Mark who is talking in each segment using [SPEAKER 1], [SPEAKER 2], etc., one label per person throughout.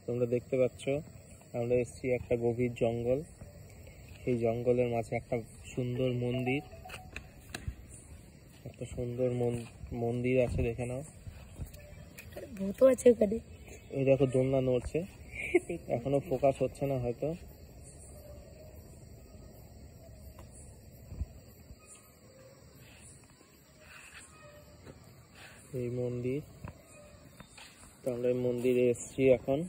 [SPEAKER 1] তোমরা দেখতে পাচ্ছ আমরা এসেছি একটা গভীর জঙ্গল। সেই জঙ্গলের মাঝে একটা সুন্দর মন্দির, একটা সুন্দর মন্দির আছে, দেখে নাও।
[SPEAKER 2] ভূত আছে ওখানে।
[SPEAKER 1] ওই দেখো দোলনা নড়ছে, এখনো ফোকাস হচ্ছে না হয়তো। এই মন্দির, তো আমরা এই মন্দিরে এসেছি এখন।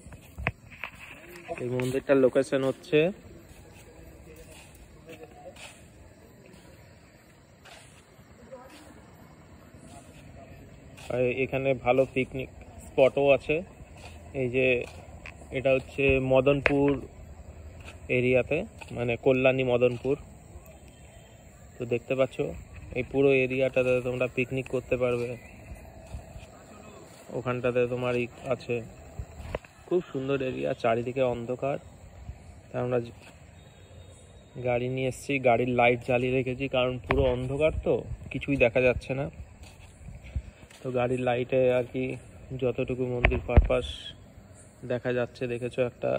[SPEAKER 1] এই মন্দিরটার লোকেশন হচ্ছে এখানে ভালো পিকনিক স্পটও আছে। এই যে এটা হচ্ছে মদনপুর এরিয়াতে, মানে কল্যাণী মদনপুর। তো দেখতে পাচ্ছ এই পুরো এরিয়াটাতে তোমরা পিকনিক করতে পারবে। ওখানটাতে তোমার আছে, খুব সুন্দর এরিয়া, চারিদিকে অন্ধকার। আমরা গাড়ি নিয়ে এসেছি, গাড়ির লাইট জ্বালিয়ে রেখেছি কারণ পুরো অন্ধকার তো কিছুই দেখা যাচ্ছে না। তো গাড়ির লাইটে আর কি যতটুকু মন্দির পারপাস দেখা যাচ্ছে। দেখেছো একটা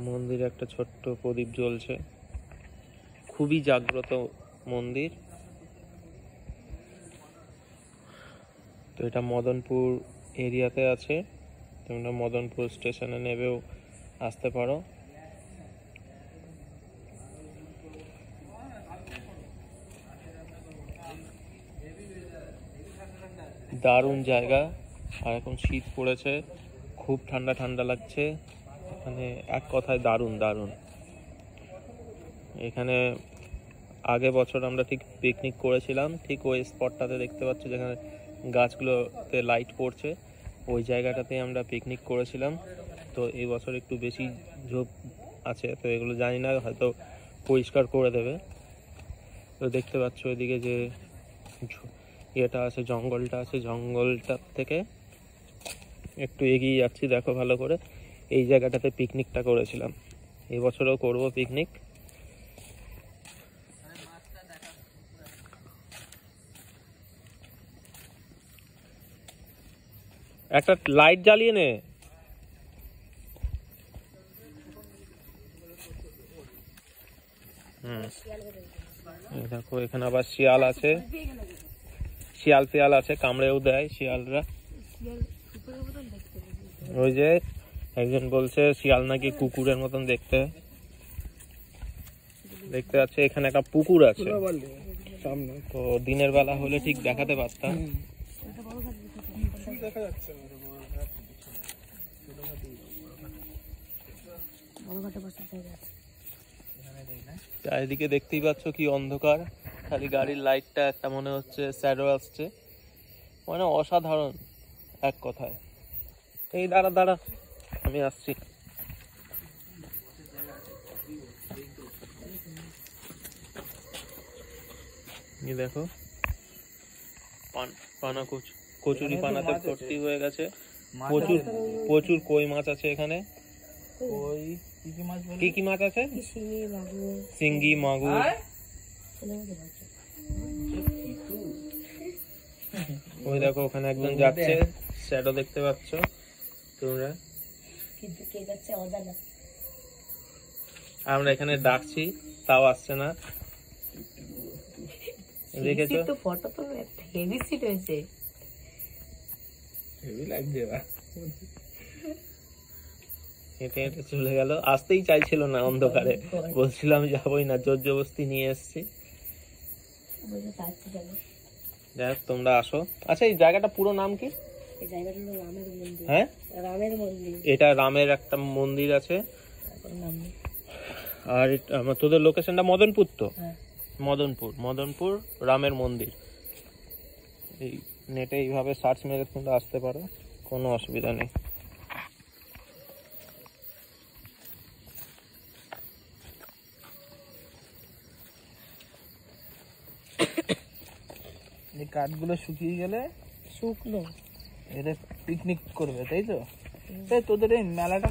[SPEAKER 1] মন্দিরে একটা ছোট্ট প্রদীপ জ্বলছে, খুবই জাগ্রত মন্দির। তো এটা মদনপুর এরিয়াতে আছে, তোমরা মদনপুর স্টেশনে নেবেও আসতে পারো। দারুণ জায়গা, আর এখন শীত পড়েছে, খুব ঠান্ডা ঠান্ডা লাগছে, মানে এক কথায় দারুণ দারুণ। এখানে আগে বছর আমরা ঠিক পিকনিক করেছিলাম, ঠিক ওই স্পটটাতে দেখতে পাচ্ছ যেখানে গাছগুলোতে লাইট পড়ছে, ওই জায়গাটাতে আমরা পিকনিক করেছিলাম। তো এই বছর একটু বেশি ঝোপ আছে, তো এগুলো জানি না, হয়তো পরিষ্কার করে দেবে। তো দেখতে পাচ্ছ ওইদিকে যে এটা আছে, জঙ্গলটা আছে, জঙ্গলটা থেকে একটু এগিয়ে যাচ্ছি, দেখো ভালো করে। এই জায়গাটাতে পিকনিকটা করেছিলাম, এই বছরও করব পিকনিক। একটা লাইট জ্বালিয়ে নে। দেখো এখানে আবার শিয়াল আছে, শিয়াল আছে, কামড়েও দেয় শিয়ালরা। ওই যে একজন বলছে শিয়াল নাকি কুকুরের মতন দেখতে। দেখতে পাচ্ছে এখানে একটা পুকুর আছে, তো দিনের বেলা হলে ঠিক দেখাতে পারতাম। চারিদিকে দেখতেই পাচ্ছ কি অন্ধকার, খালি গাড়ির লাইটটা একটা মনে হচ্ছে শ্যাডো আসছে, মানে অসাধারণ এক কথায়। এই দাঁড়া দাঁড়া, আমি আসছি। এই দেখো পানা কচুরি পানাতে ভর্তি হয়ে গেছে, প্রচুর প্রচুর কই মাছ আছে এখানে। কি কি মাছ আছে? শিঙ্গি, মাগুর। ওই দেখো ওখানে একজন যাচ্ছে, শ্যাডো দেখতে পাচ্ছ তোমরা। আমরা এখানে ডাকছি তাও আসছে না, দেখেছো?
[SPEAKER 2] ফটো তো হেভি সিট হয়েছে,
[SPEAKER 1] হেভি লাগছে। হেঁটে হেঁটে চলে গেল, আসতেই চাইছিল না অন্ধকারে, বলছিলাম যাবোই না, জোর জবরদস্তি নিয়ে এসছি। দেখ তোমরা আসো। আচ্ছা এই জায়গাটা পুরো নাম কি? হ্যাঁ, এটা রামের একটা মন্দির আছে। আর তোদের লোকেশনটা মদনপুর তো? মদনপুর রামের মন্দির। এই নেটে এইভাবে সার্চ মেরে তোমরা আসতে পারো, কোনো অসুবিধা নেই। এই কাঠগুলো শুকিয়ে গেলে শুকনো এদের পিকনিক করবে, তাই তো? তোদের এই মেলাটা